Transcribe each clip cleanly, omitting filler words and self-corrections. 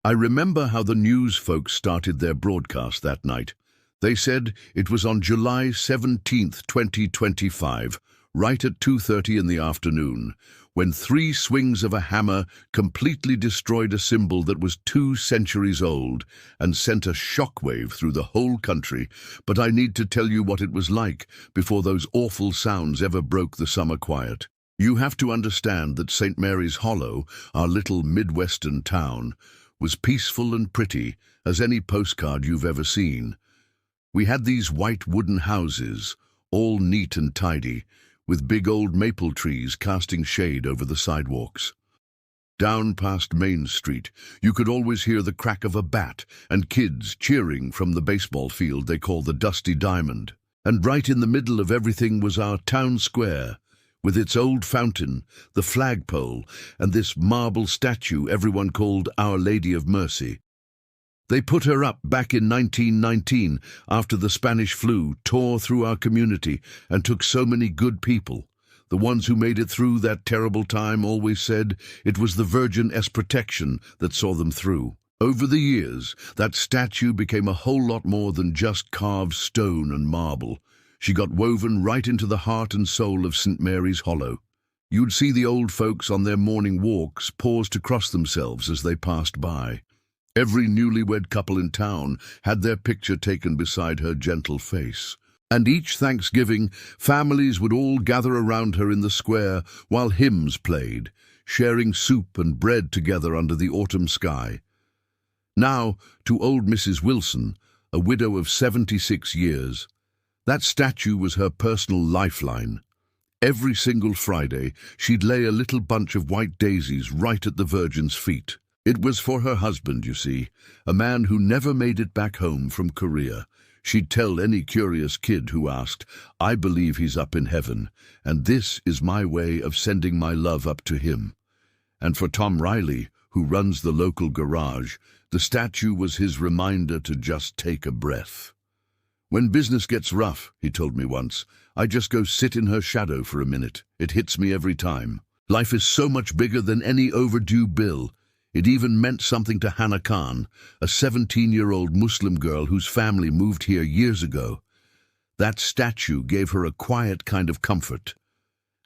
I remember how the news folks started their broadcast that night. They said it was on July 17th, 2025, right at 2:30 in the afternoon, when 3 swings of a hammer completely destroyed a symbol that was 2 centuries old and sent a shockwave through the whole country. But I need to tell you what it was like before those awful sounds ever broke the summer quiet. You have to understand that St. Mary's Hollow, our little Midwestern town, was peaceful and pretty as any postcard you've ever seen. We had these white wooden houses, all neat and tidy, with big old maple trees casting shade over the sidewalks. Down past Main Street, you could always hear the crack of a bat and kids cheering from the baseball field they call the Dusty Diamond. And right in the middle of everything was our town square, with its old fountain, the flagpole, and this marble statue everyone called Our Lady of Mercy. They put her up back in 1919 after the Spanish flu tore through our community and took so many good people. The ones who made it through that terrible time always said it was the Virgin's protection that saw them through. Over the years, that statue became a whole lot more than just carved stone and marble. She got woven right into the heart and soul of St. Mary's Hollow. You'd see the old folks on their morning walks pause to cross themselves as they passed by. Every newlywed couple in town had their picture taken beside her gentle face. And each Thanksgiving, families would all gather around her in the square while hymns played, sharing soup and bread together under the autumn sky. Now, to old Mrs. Wilson, a widow of 76 years, that statue was her personal lifeline. Every single Friday, she'd lay a little bunch of white daisies right at the Virgin's feet. It was for her husband, you see, a man who never made it back home from Korea. She'd tell any curious kid who asked, "I believe he's up in heaven, and this is my way of sending my love up to him." And for Tom Riley, who runs the local garage, the statue was his reminder to just take a breath. "When business gets rough," he told me once, "I just go sit in her shadow for a minute. It hits me every time. Life is so much bigger than any overdue bill." It even meant something to Hannah Khan, a 17-year-old Muslim girl whose family moved here years ago. That statue gave her a quiet kind of comfort.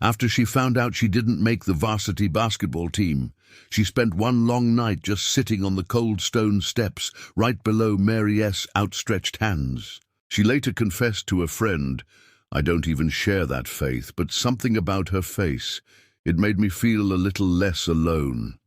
After she found out she didn't make the varsity basketball team, she spent one long night just sitting on the cold stone steps right below Mary S. outstretched hands. She later confessed to a friend, "I don't even share that faith, but something about her face, it made me feel a little less alone."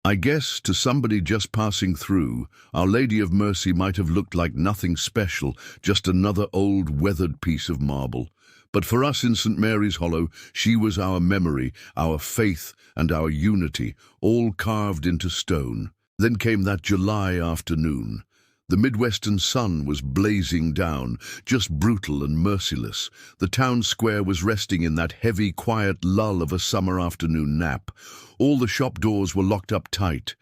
I guess to somebody just passing through, Our Lady of Mercy might have looked like nothing special, just another old weathered piece of marble. But for us in St. Mary's Hollow, she was our memory, our faith, and our unity, all carved into stone. Then came that July afternoon. The Midwestern sun was blazing down, just brutal and merciless. The town square was resting in that heavy, quiet lull of a summer afternoon nap. All the shop doors were locked up tight.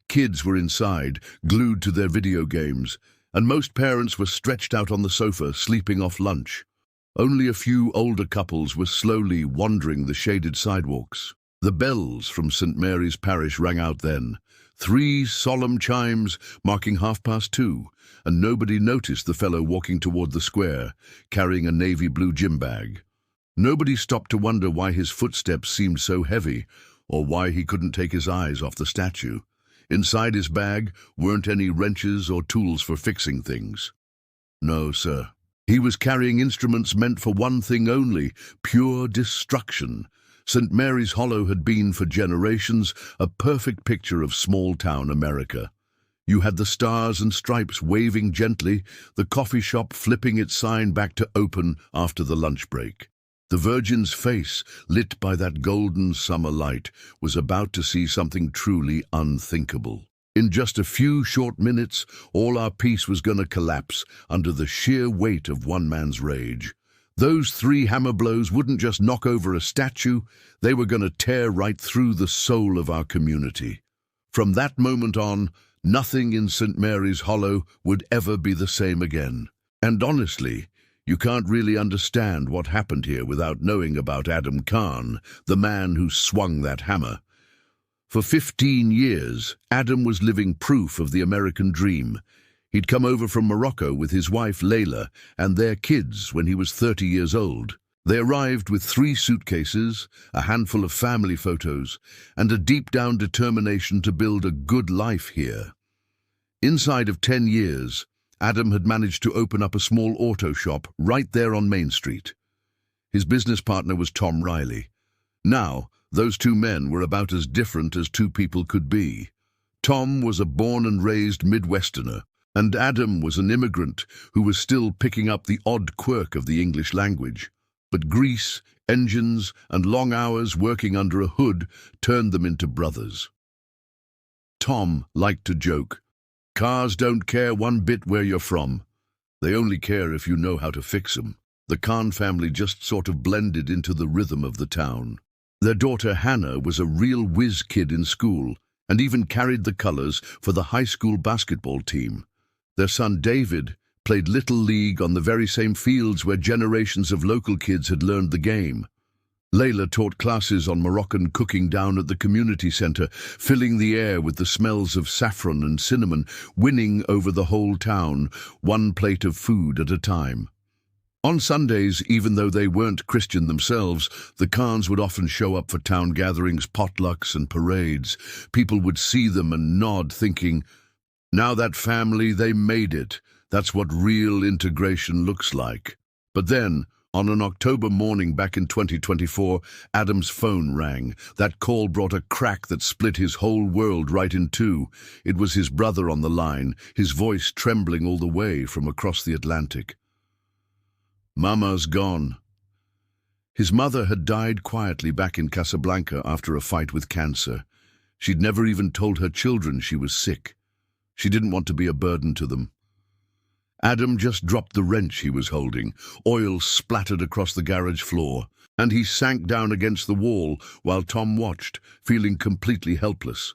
Kids were inside, glued to their video games, and most parents were stretched out on the sofa, sleeping off lunch. Only a few older couples were slowly wandering the shaded sidewalks. The bells from St. Mary's Parish rang out then. 3 solemn chimes marking 2:30, and nobody noticed the fellow walking toward the square, carrying a navy blue gym bag. Nobody stopped to wonder why his footsteps seemed so heavy, or why he couldn't take his eyes off the statue. Inside his bag weren't any wrenches or tools for fixing things. No, sir. He was carrying instruments meant for one thing only, pure destruction. St. Mary's Hollow had been, for generations, a perfect picture of small-town America. You had the stars and stripes waving gently, the coffee shop flipping its sign back to open after the lunch break. The Virgin's face, lit by that golden summer light, was about to see something truly unthinkable. In just a few short minutes, all our peace was going to collapse under the sheer weight of one man's rage. Those 3 hammer blows wouldn't just knock over a statue, they were going to tear right through the soul of our community. From that moment on, nothing in St. Mary's Hollow would ever be the same again. And honestly, you can't really understand what happened here without knowing about Adam Khan, the man who swung that hammer. For 15 years, Adam was living proof of the American dream. He'd come over from Morocco with his wife Layla and their kids when he was 30 years old. They arrived with 3 suitcases, a handful of family photos, and a deep-down determination to build a good life here. Inside of 10 years, Adam had managed to open up a small auto shop right there on Main Street. His business partner was Tom Riley. Now, those 2 men were about as different as 2 people could be. Tom was a born and raised Midwesterner, and Adam was an immigrant who was still picking up the odd quirk of the English language. But grease, engines, and long hours working under a hood turned them into brothers. Tom liked to joke, "Cars don't care one bit where you're from. They only care if you know how to fix them." The Khan family just sort of blended into the rhythm of the town. Their daughter Hannah was a real whiz kid in school and even carried the colors for the high school basketball team. Their son David played Little League on the very same fields where generations of local kids had learned the game. Layla taught classes on Moroccan cooking down at the community center, filling the air with the smells of saffron and cinnamon, winning over the whole town, one plate of food at a time. On Sundays, even though they weren't Christian themselves, the Khans would often show up for town gatherings, potlucks, and parades. People would see them and nod, thinking, "Now that family, they made it. That's what real integration looks like." But then, on an October morning back in 2024, Adam's phone rang. That call brought a crack that split his whole world right in two. It was his brother on the line, his voice trembling all the way from across the Atlantic. "Mama's gone." His mother had died quietly back in Casablanca after a fight with cancer. She'd never even told her children she was sick. She didn't want to be a burden to them. Adam just dropped the wrench he was holding. Oil splattered across the garage floor, and he sank down against the wall while Tom watched, feeling completely helpless.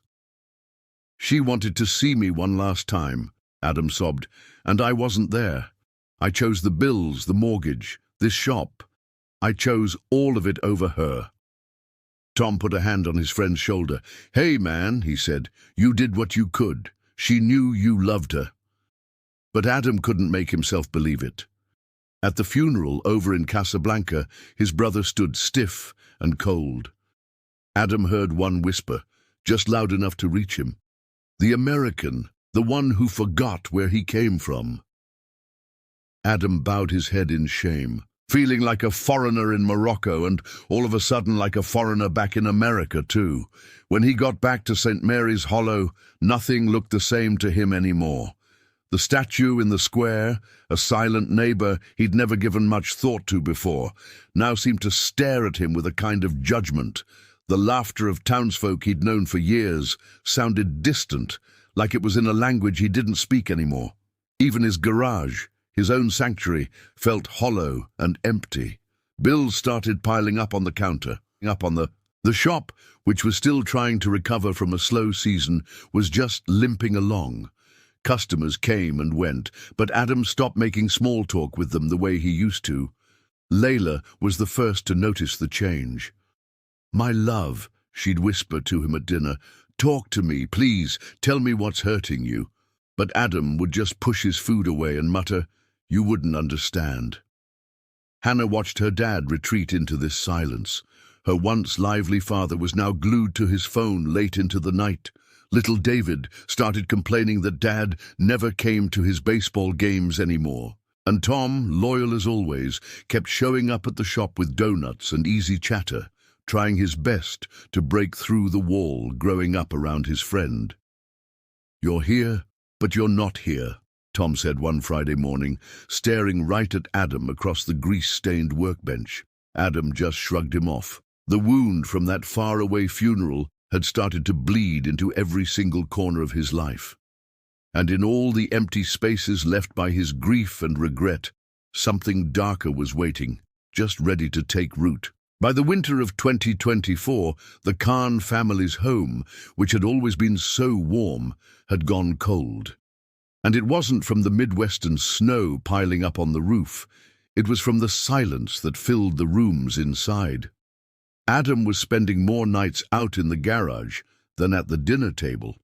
"She wanted to see me one last time," Adam sobbed, "and I wasn't there. I chose the bills, the mortgage, this shop. I chose all of it over her." Tom put a hand on his friend's shoulder. "Hey, man," he said, "you did what you could. She knew you loved her." But Adam couldn't make himself believe it. At the funeral over in Casablanca, his brother stood stiff and cold. Adam heard one whisper, just loud enough to reach him. "The American, the one who forgot where he came from." Adam bowed his head in shame, feeling like a foreigner in Morocco and all of a sudden like a foreigner back in America too. When he got back to St. Mary's Hollow, nothing looked the same to him anymore. The statue in the square, a silent neighbor he'd never given much thought to before, now seemed to stare at him with a kind of judgment. The laughter of townsfolk he'd known for years sounded distant, like it was in a language he didn't speak anymore. Even his garage, his own sanctuary, felt hollow and empty. Bills started piling up on the counter. The shop, which was still trying to recover from a slow season, was just limping along. Customers came and went, but Adam stopped making small talk with them the way he used to. Layla was the first to notice the change. "My love," she'd whisper to him at dinner, "talk to me, please, tell me what's hurting you." But Adam would just push his food away and mutter, "You wouldn't understand." Hannah watched her dad retreat into this silence. Her once lively father was now glued to his phone late into the night. Little David started complaining that Dad never came to his baseball games anymore. And Tom, loyal as always, kept showing up at the shop with donuts and easy chatter, trying his best to break through the wall growing up around his friend. "You're here, but you're not here," Tom said one Friday morning, staring right at Adam across the grease-stained workbench. Adam just shrugged him off. The wound from that faraway funeral had started to bleed into every single corner of his life. And in all the empty spaces left by his grief and regret, something darker was waiting, just ready to take root. By the winter of 2024, the Khan family's home, which had always been so warm, had gone cold. And it wasn't from the Midwestern snow piling up on the roof. It was from the silence that filled the rooms inside. Adam was spending more nights out in the garage than at the dinner table.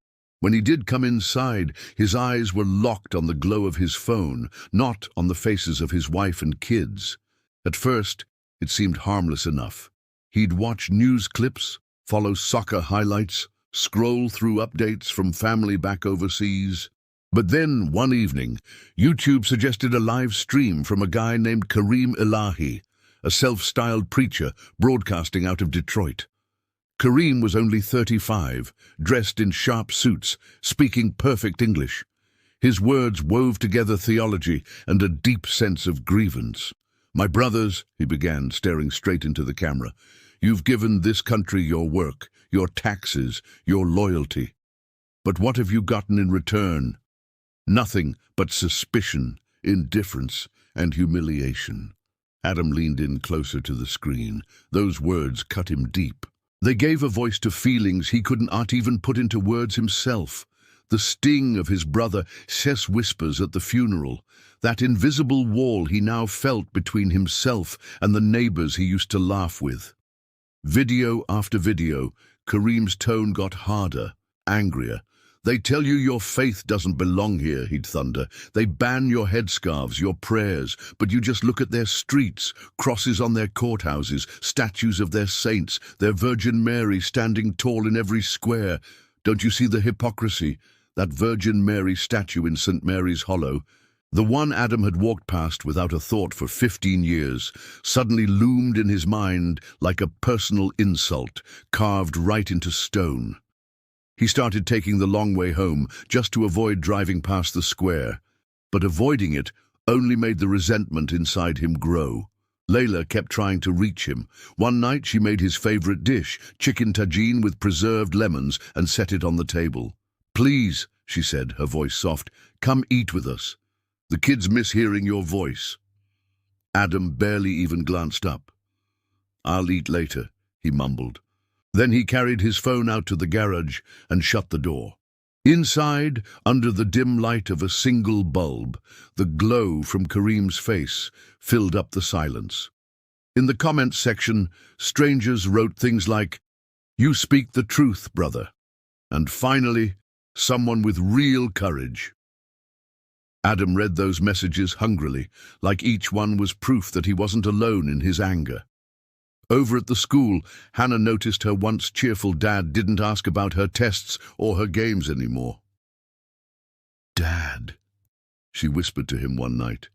When he did come inside, his eyes were locked on the glow of his phone, not on the faces of his wife and kids. At first, it seemed harmless enough. He'd watch news clips, follow soccer highlights, scroll through updates from family back overseas. But then, one evening, YouTube suggested a live stream from a guy named Kareem Elahi, a self-styled preacher broadcasting out of Detroit. Kareem was only 35, dressed in sharp suits, speaking perfect English. His words wove together theology and a deep sense of grievance. "My brothers," he began, staring straight into the camera, "you've given this country your work, your taxes, your loyalty. But what have you gotten in return? Nothing but suspicion, indifference, and humiliation." Adam leaned in closer to the screen. Those words cut him deep. They gave a voice to feelings he couldn't even put into words himself. The sting of his brother Seth's whispers at the funeral, that invisible wall he now felt between himself and the neighbors he used to laugh with. Video after video, Kareem's tone got harder, angrier. "They tell you your faith doesn't belong here," he'd thunder. "They ban your headscarves, your prayers, but you just look at their streets, crosses on their courthouses, statues of their saints, their Virgin Mary standing tall in every square. Don't you see the hypocrisy? That Virgin Mary statue in St. Mary's Hollow, the one Adam had walked past without a thought for 15 years, suddenly loomed in his mind like a personal insult, carved right into stone. He started taking the long way home just to avoid driving past the square. But avoiding it only made the resentment inside him grow. Layla kept trying to reach him. One night she made his favorite dish, chicken tagine with preserved lemons, and set it on the table. "Please," she said, her voice soft, "come eat with us. The kids miss hearing your voice." Adam barely even glanced up. "I'll eat later," he mumbled. Then he carried his phone out to the garage and shut the door. Inside, under the dim light of a single bulb, the glow from Kareem's face filled up the silence. In the comments section, strangers wrote things like, "You speak the truth, brother." And finally, someone with real courage. Adam read those messages hungrily, like each one was proof that he wasn't alone in his anger. Over at the school, Hannah noticed her once cheerful dad didn't ask about her tests or her games anymore. "Dad," she whispered to him one night.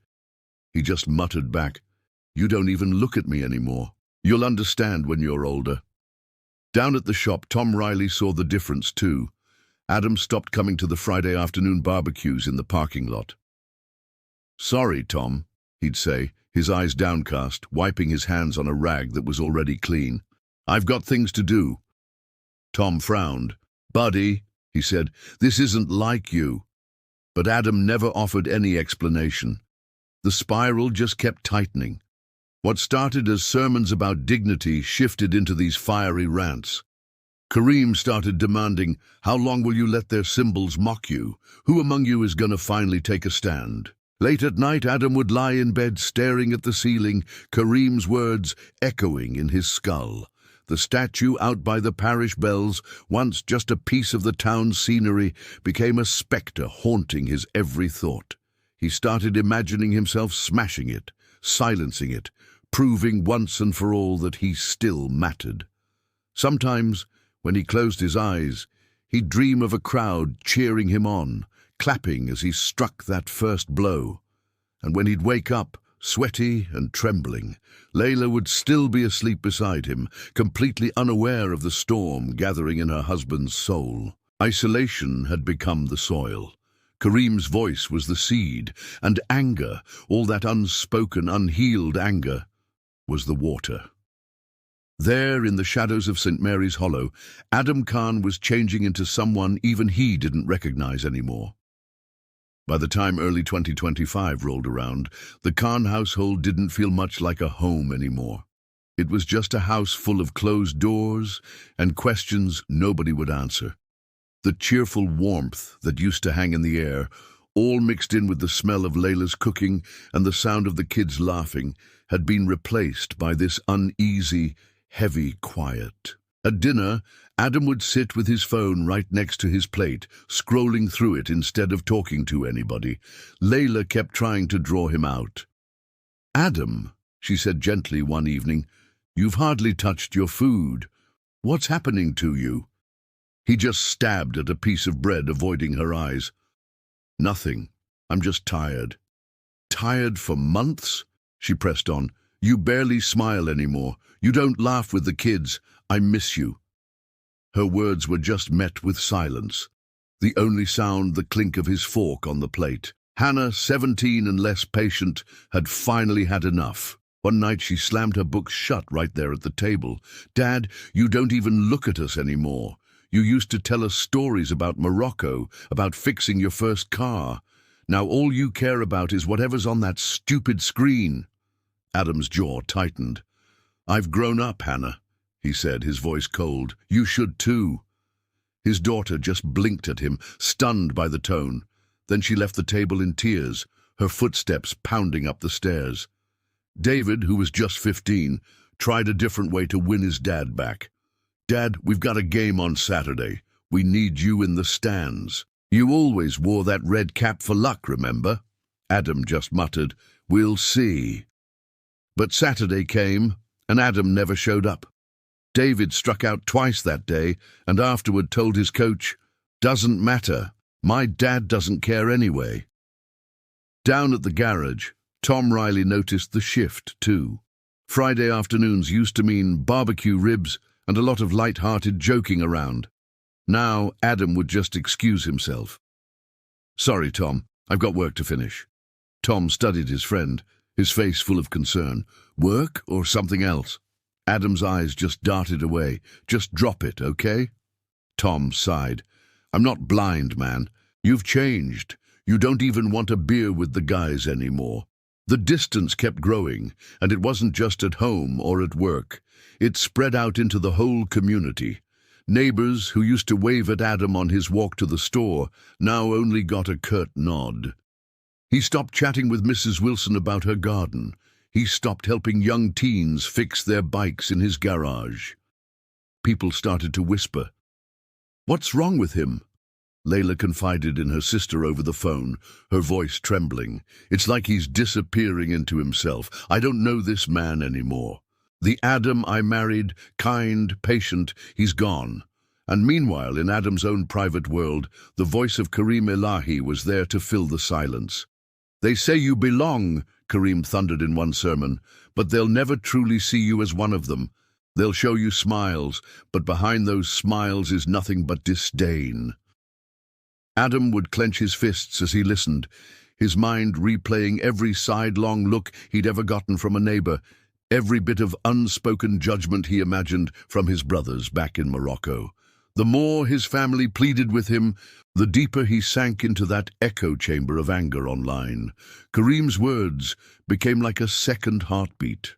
He just muttered back, "You don't even look at me anymore. You'll understand when you're older." Down at the shop, Tom Riley saw the difference too. Adam stopped coming to the Friday afternoon barbecues in the parking lot. "Sorry, Tom," he'd say, his eyes downcast, wiping his hands on a rag that was already clean. "I've got things to do." Tom frowned. "Buddy," he said, "this isn't like you." But Adam never offered any explanation. The spiral just kept tightening. What started as sermons about dignity shifted into these fiery rants. Kareem started demanding, "How long will you let their symbols mock you? Who among you is going to finally take a stand?" Late at night, Adam would lie in bed staring at the ceiling, Kareem's words echoing in his skull. The statue out by the parish bells, once just a piece of the town's scenery, became a spectre haunting his every thought. He started imagining himself smashing it, silencing it, proving once and for all that he still mattered. Sometimes, when he closed his eyes, he'd dream of a crowd cheering him on, clapping as he struck that first blow. And when he'd wake up, sweaty and trembling, Layla would still be asleep beside him, completely unaware of the storm gathering in her husband's soul. Isolation had become the soil. Kareem's voice was the seed, and anger, all that unspoken, unhealed anger, was the water. There, in the shadows of St. Mary's Hollow, Adam Khan was changing into someone even he didn't recognize anymore. By the time early 2025 rolled around, the Khan household didn't feel much like a home anymore. It was just a house full of closed doors and questions nobody would answer. The cheerful warmth that used to hang in the air, all mixed in with the smell of Layla's cooking and the sound of the kids laughing, had been replaced by this uneasy, heavy quiet. At dinner, Adam would sit with his phone right next to his plate, scrolling through it instead of talking to anybody. Layla kept trying to draw him out. "Adam," she said gently one evening, "you've hardly touched your food. What's happening to you?" He just stabbed at a piece of bread, avoiding her eyes. "Nothing. I'm just tired." "Tired for months?" she pressed on. "You barely smile anymore. You don't laugh with the kids. I miss you." Her words were just met with silence. The only sound, the clink of his fork on the plate. Hannah, 17 and less patient, had finally had enough. One night she slammed her books shut right there at the table. "Dad, you don't even look at us anymore. You used to tell us stories about Morocco, about fixing your first car. Now all you care about is whatever's on that stupid screen." Adam's jaw tightened. "I've grown up, Hannah," he said, his voice cold. "You should too." His daughter just blinked at him, stunned by the tone. Then she left the table in tears, her footsteps pounding up the stairs. David, who was just 15, tried a different way to win his dad back. "Dad, we've got a game on Saturday. We need you in the stands. You always wore that red cap for luck, remember?" Adam just muttered, "We'll see." But Saturday came, and Adam never showed up. David struck out twice that day, and afterward told his coach, "Doesn't matter. My dad doesn't care anyway." Down at the garage, Tom Riley noticed the shift, too. Friday afternoons used to mean barbecue ribs and a lot of light-hearted joking around. Now Adam would just excuse himself. "Sorry, Tom, I've got work to finish." Tom studied his friend, his face full of concern. "Work or something else?" Adam's eyes just darted away. "Just drop it, okay?" Tom sighed. "I'm not blind, man. You've changed. You don't even want a beer with the guys anymore." The distance kept growing, and it wasn't just at home or at work. It spread out into the whole community. Neighbors who used to wave at Adam on his walk to the store now only got a curt nod. He stopped chatting with Mrs. Wilson about her garden. He stopped helping young teens fix their bikes in his garage. People started to whisper, "What's wrong with him?" Layla confided in her sister over the phone, her voice trembling. "It's like he's disappearing into himself. I don't know this man anymore. The Adam I married, kind, patient, he's gone." And meanwhile, in Adam's own private world, the voice of Kareem Elahi was there to fill the silence. "They say you belong," Kareem thundered in one sermon, "but they'll never truly see you as one of them. They'll show you smiles, but behind those smiles is nothing but disdain." Adam would clench his fists as he listened, his mind replaying every sidelong look he'd ever gotten from a neighbor, every bit of unspoken judgment he imagined from his brothers back in Morocco. The more his family pleaded with him, the deeper he sank into that echo chamber of anger online. Kareem's words became like a second heartbeat.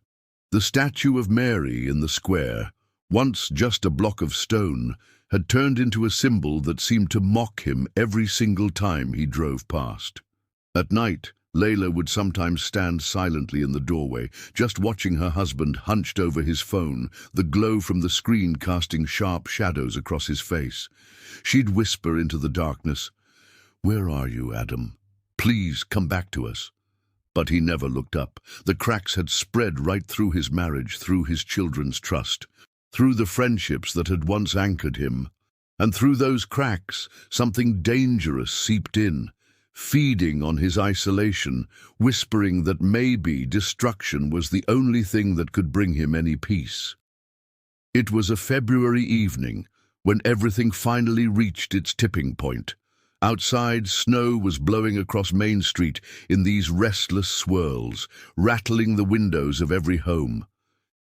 The statue of Mary in the square, once just a block of stone, had turned into a symbol that seemed to mock him every single time he drove past. At night, Layla would sometimes stand silently in the doorway, just watching her husband hunched over his phone, the glow from the screen casting sharp shadows across his face. She'd whisper into the darkness, "Where are you, Adam? Please come back to us." But he never looked up. The cracks had spread right through his marriage, through his children's trust, through the friendships that had once anchored him. And through those cracks, something dangerous seeped in, feeding on his isolation, whispering that maybe destruction was the only thing that could bring him any peace. It was a February evening when everything finally reached its tipping point. Outside, snow was blowing across Main Street in these restless swirls, rattling the windows of every home.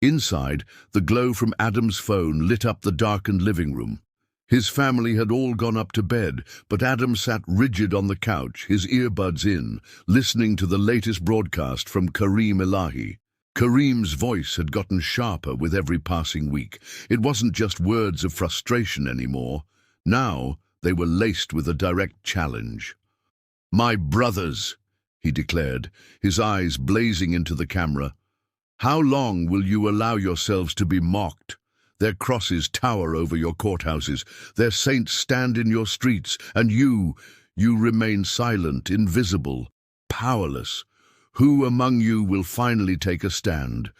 Inside, the glow from Adam's phone lit up the darkened living room. His family had all gone up to bed, but Adam sat rigid on the couch, his earbuds in, listening to the latest broadcast from Kareem Elahi. Kareem's voice had gotten sharper with every passing week. It wasn't just words of frustration anymore. Now they were laced with a direct challenge. "My brothers," he declared, his eyes blazing into the camera, "how long will you allow yourselves to be mocked? Their crosses tower over your courthouses. Their saints stand in your streets, and you remain silent, invisible, powerless. Who among you will finally take a stand?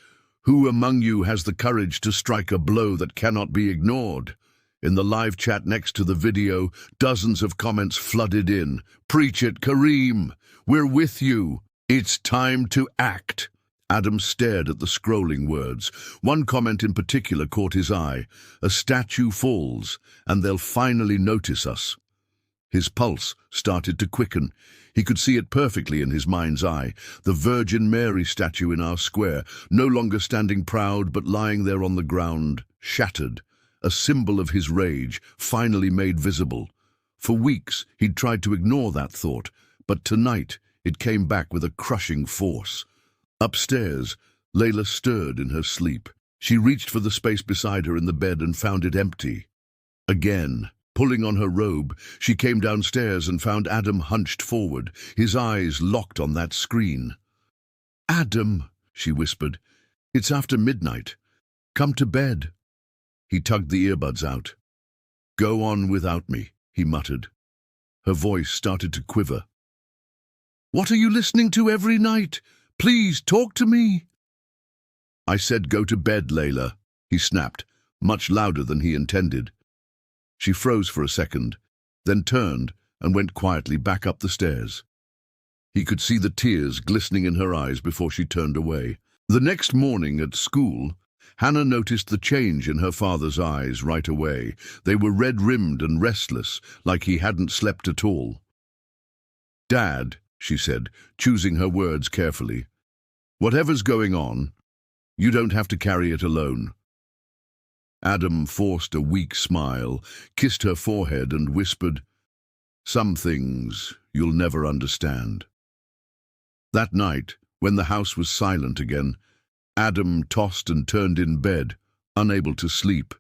Who among you has the courage to strike a blow that cannot be ignored? In the live chat next to the video, dozens of comments flooded in. Preach it, Kareem! We're with you! It's time to act! Adam stared at the scrolling words. One comment in particular caught his eye. A statue falls, and they'll finally notice us. His pulse started to quicken. He could see it perfectly in his mind's eye. The Virgin Mary statue in our square, no longer standing proud but lying there on the ground, shattered. A symbol of his rage, finally made visible. For weeks he'd tried to ignore that thought, but tonight it came back with a crushing force. Upstairs, Layla stirred in her sleep. She reached for the space beside her in the bed and found it empty. Again, pulling on her robe, she came downstairs and found Adam hunched forward, his eyes locked on that screen. "Adam," she whispered, "it's after midnight. Come to bed." He tugged the earbuds out. "Go on without me," he muttered. Her voice started to quiver. "What are you listening to every night? Please, talk to me." "I said go to bed, Layla," he snapped, much louder than he intended. She froze for a second, then turned and went quietly back up the stairs. He could see the tears glistening in her eyes before she turned away. The next morning at school, Hannah noticed the change in her father's eyes right away. They were red-rimmed and restless, like he hadn't slept at all. "Dad," she said, choosing her words carefully, "whatever's going on, you don't have to carry it alone." Adam forced a weak smile, kissed her forehead and whispered, "Some things you'll never understand." That night, when the house was silent again, Adam tossed and turned in bed, unable to sleep.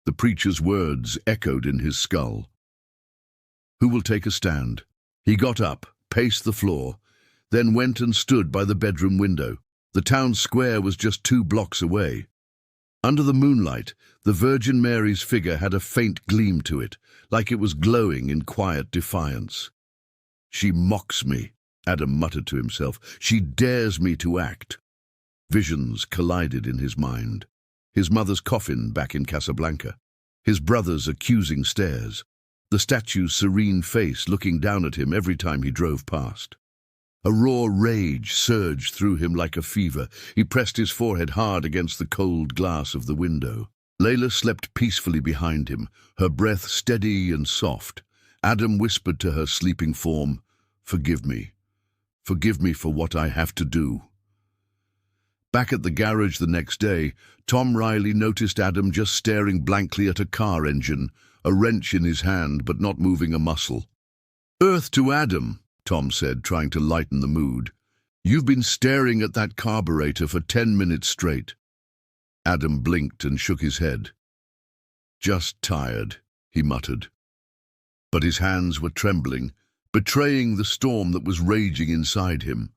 The preacher's words echoed in his skull. "Who will take a stand?" He got up, paced the floor, then went and stood by the bedroom window. The town square was just 2 blocks away. Under the moonlight, the Virgin Mary's figure had a faint gleam to it, like it was glowing in quiet defiance. "She mocks me," Adam muttered to himself. "She dares me to act." Visions collided in his mind. His mother's coffin back in Casablanca, his brother's accusing stares, the statue's serene face looking down at him every time he drove past. A raw rage surged through him like a fever. He pressed his forehead hard against the cold glass of the window. Layla slept peacefully behind him, her breath steady and soft. Adam whispered to her sleeping form, "Forgive me. Forgive me for what I have to do." Back at the garage the next day, Tom Riley noticed Adam just staring blankly at a car engine, a wrench in his hand but not moving a muscle. "Earth to Adam," Tom said, trying to lighten the mood. "You've been staring at that carburetor for 10 minutes straight." Adam blinked and shook his head. "Just tired," he muttered. But his hands were trembling, betraying the storm that was raging inside him.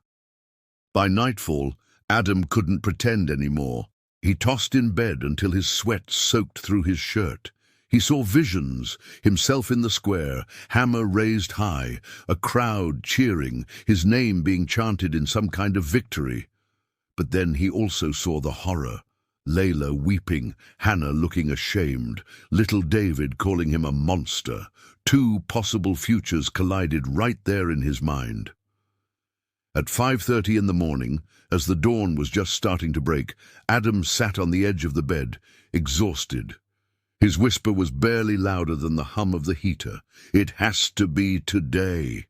By nightfall, Adam couldn't pretend anymore. He tossed in bed until his sweat soaked through his shirt. He saw visions, himself in the square, hammer raised high, a crowd cheering, his name being chanted in some kind of victory. But then he also saw the horror. Layla weeping, Hannah looking ashamed, little David calling him a monster. 2 possible futures collided right there in his mind. At 5:30 in the morning, as the dawn was just starting to break, Adam sat on the edge of the bed, exhausted. His whisper was barely louder than the hum of the heater. "It has to be today."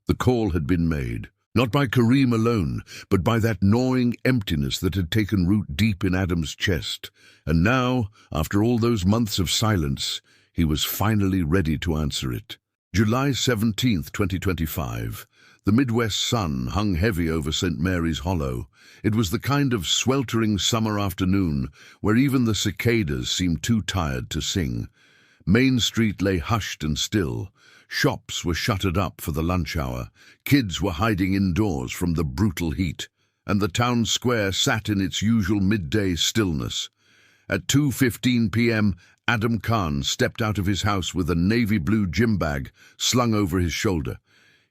The call had been made, not by Kareem alone, but by that gnawing emptiness that had taken root deep in Adam's chest. And now, after all those months of silence, he was finally ready to answer it. July 17th, 2025. The Midwest sun hung heavy over St. Mary's Hollow. It was the kind of sweltering summer afternoon where even the cicadas seemed too tired to sing. Main Street lay hushed and still. Shops were shuttered up for the lunch hour. Kids were hiding indoors from the brutal heat. And the town square sat in its usual midday stillness. At 2:15 p.m., Adam Khan stepped out of his house with a navy blue gym bag slung over his shoulder.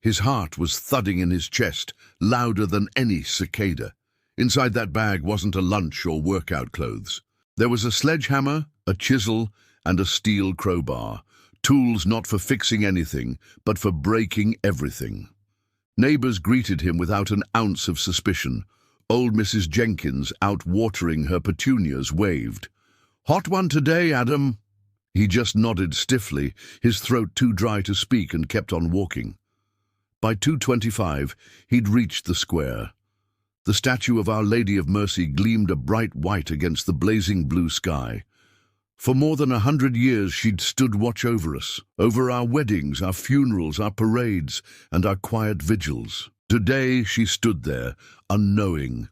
His heart was thudding in his chest, louder than any cicada. Inside that bag wasn't a lunch or workout clothes. There was a sledgehammer, a chisel, and a steel crowbar. Tools not for fixing anything, but for breaking everything. Neighbors greeted him without an ounce of suspicion. Old Mrs. Jenkins, out watering her petunias, waved. "Hot one today, Adam?" He just nodded stiffly, his throat too dry to speak, and kept on walking. By 2:25, he'd reached the square. The statue of Our Lady of Mercy gleamed a bright white against the blazing blue sky. For more than 100 years she'd stood watch over us, over our weddings, our funerals, our parades, and our quiet vigils. Today she stood there, unknowing,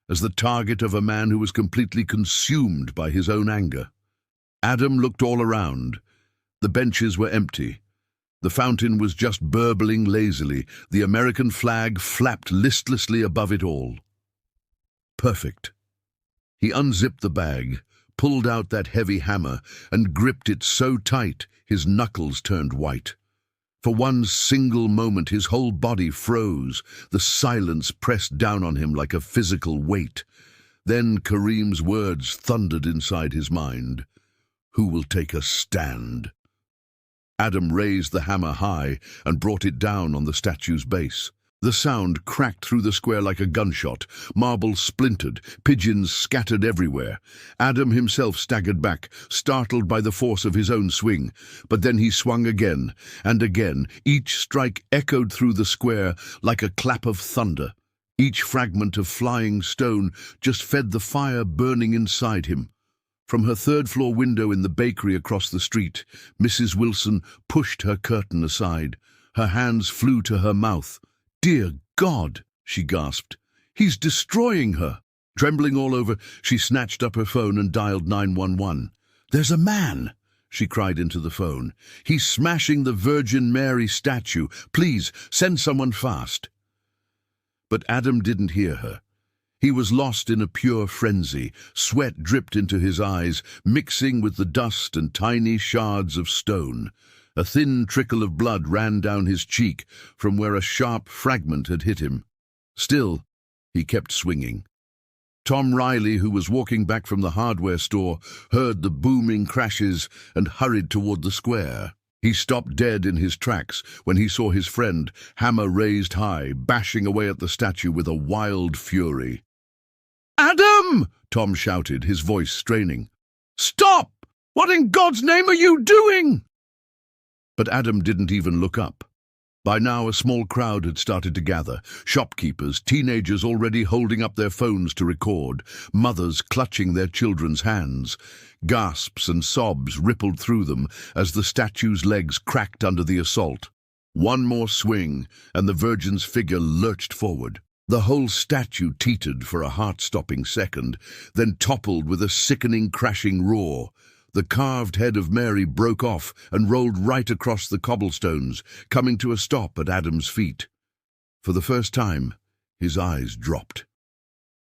as the target of a man who was completely consumed by his own anger. Adam looked all around. The benches were empty. The fountain was just burbling lazily. The American flag flapped listlessly above it all. Perfect. He unzipped the bag, pulled out that heavy hammer, and gripped it so tight his knuckles turned white. For one single moment his whole body froze. The silence pressed down on him like a physical weight. Then Kareem's words thundered inside his mind. "Who will take a stand?" Adam raised the hammer high and brought it down on the statue's base. The sound cracked through the square like a gunshot. Marble splintered, pigeons scattered everywhere. Adam himself staggered back, startled by the force of his own swing. But then he swung again, and again. Each strike echoed through the square like a clap of thunder. Each fragment of flying stone just fed the fire burning inside him. From her third-floor window in the bakery across the street, Mrs. Wilson pushed her curtain aside. Her hands flew to her mouth. "Dear God," she gasped. "He's destroying her." Trembling all over, she snatched up her phone and dialed 911. "There's a man," she cried into the phone. "He's smashing the Virgin Mary statue. Please, send someone fast." But Adam didn't hear her. He was lost in a pure frenzy. Sweat dripped into his eyes, mixing with the dust and tiny shards of stone. A thin trickle of blood ran down his cheek from where a sharp fragment had hit him. Still, he kept swinging. Tom Riley, who was walking back from the hardware store, heard the booming crashes and hurried toward the square. He stopped dead in his tracks when he saw his friend, hammer raised high, bashing away at the statue with a wild fury. "Adam!" Tom shouted, his voice straining. "Stop! What in God's name are you doing?" But Adam didn't even look up. By now a small crowd had started to gather, shopkeepers, teenagers already holding up their phones to record, mothers clutching their children's hands. Gasps and sobs rippled through them as the statue's legs cracked under the assault. One more swing, and the Virgin's figure lurched forward. The whole statue teetered for a heart-stopping second, then toppled with a sickening crashing roar. The carved head of Mary broke off and rolled right across the cobblestones, coming to a stop at Adam's feet. For the first time, his eyes dropped.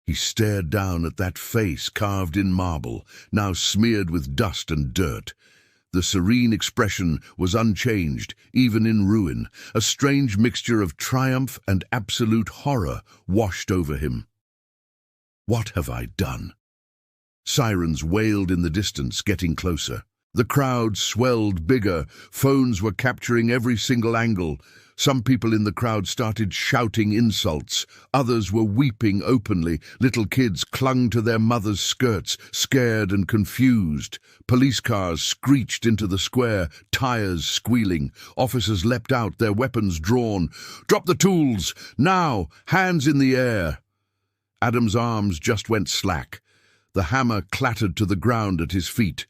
He stared down at that face carved in marble, now smeared with dust and dirt. The serene expression was unchanged, even in ruin. A strange mixture of triumph and absolute horror washed over him. "What have I done?" Sirens wailed in the distance, getting closer. The crowd swelled bigger. Phones were capturing every single angle. Some people in the crowd started shouting insults. Others were weeping openly. Little kids clung to their mothers' skirts, scared and confused. Police cars screeched into the square, tires squealing. Officers leapt out, their weapons drawn. "Drop the tools! Now! Hands in the air!" Adam's arms just went slack. The hammer clattered to the ground at his feet.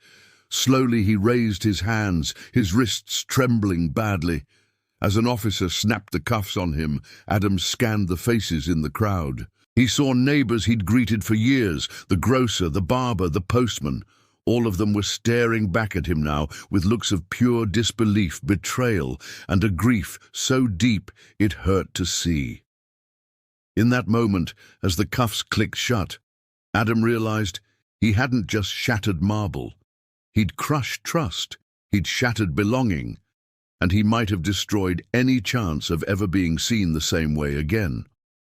Slowly he raised his hands, his wrists trembling badly. As an officer snapped the cuffs on him, Adam scanned the faces in the crowd. He saw neighbors he'd greeted for years, the grocer, the barber, the postman. All of them were staring back at him now with looks of pure disbelief, betrayal, and a grief so deep it hurt to see. In that moment, as the cuffs clicked shut, Adam realized He hadn't just shattered marble. He'd crushed trust. He'd shattered belonging. And he might have destroyed any chance of ever being seen the same way again.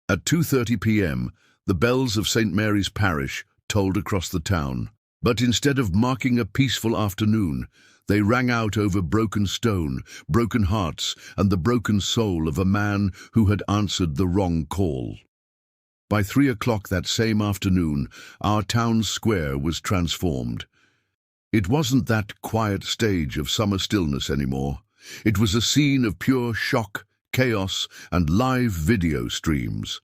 At 2:30 p.m., the bells of St. Mary's Parish tolled across the town. But instead of marking a peaceful afternoon, they rang out over broken stone, broken hearts, and the broken soul of a man who had answered the wrong call. By 3 o'clock that same afternoon, our town square was transformed. It wasn't that quiet stage of summer stillness anymore. It was a scene of pure shock, chaos, and live video streams.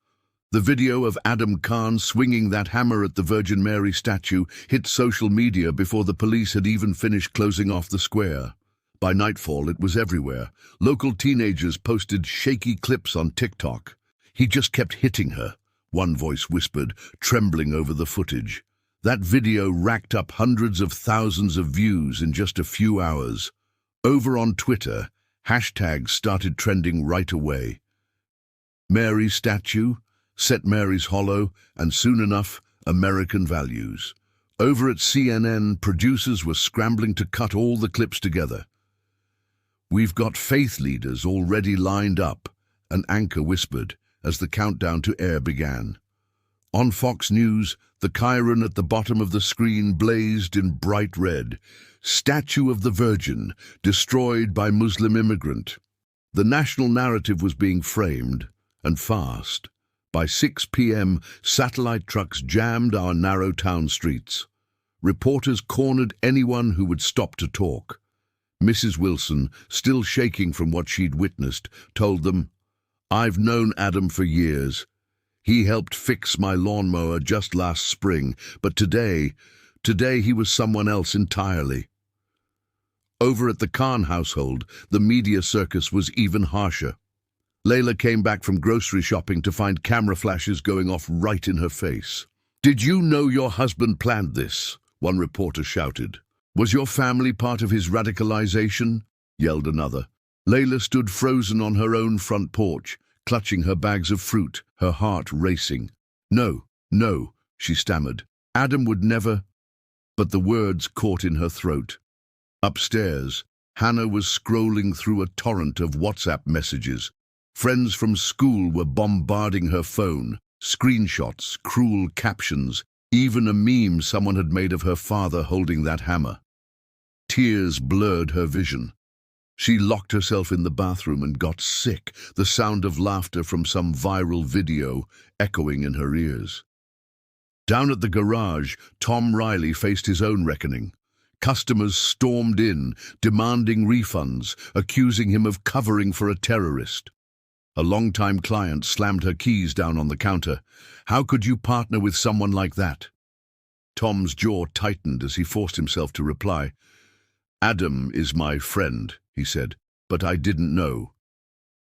The video of Adam Khan swinging that hammer at the Virgin Mary statue hit social media before the police had even finished closing off the square. By nightfall, it was everywhere. Local teenagers posted shaky clips on TikTok. "He just kept hitting her," one voice whispered, trembling over the footage. That video racked up hundreds of thousands of views in just a few hours. Over on Twitter, hashtags started trending right away. Mary statue, St. Mary's Hollow, and soon enough, American values. Over at CNN, producers were scrambling to cut all the clips together. "We've got faith leaders already lined up," an anchor whispered as the countdown to air began. On Fox News, the chyron at the bottom of the screen blazed in bright red. "Statue of the Virgin, destroyed by Muslim immigrant." The national narrative was being framed, and fast. By 6 p.m., satellite trucks jammed our narrow town streets. Reporters cornered anyone who would stop to talk. Mrs. Wilson, still shaking from what she'd witnessed, told them, "I've known Adam for years. He helped fix my lawnmower just last spring, but today he was someone else entirely." Over at the Khan household, the media circus was even harsher. Layla came back from grocery shopping to find camera flashes going off right in her face. "Did you know your husband planned this?" one reporter shouted. "Was your family part of his radicalization?" yelled another. Layla stood frozen on her own front porch, clutching her bags of fruit, her heart racing. No, she stammered. "Adam would never—" But the words caught in her throat. Upstairs, Hannah was scrolling through a torrent of WhatsApp messages. Friends from school were bombarding her phone. Screenshots, cruel captions, even a meme someone had made of her father holding that hammer. Tears blurred her vision. She locked herself in the bathroom and got sick, the sound of laughter from some viral video echoing in her ears. Down at the garage, Tom Riley faced his own reckoning. Customers stormed in, demanding refunds, accusing him of covering for a terrorist. A longtime client slammed her keys down on the counter. "How could you partner with someone like that?" Tom's jaw tightened as he forced himself to reply. "Adam is my friend," he said, "but I didn't know."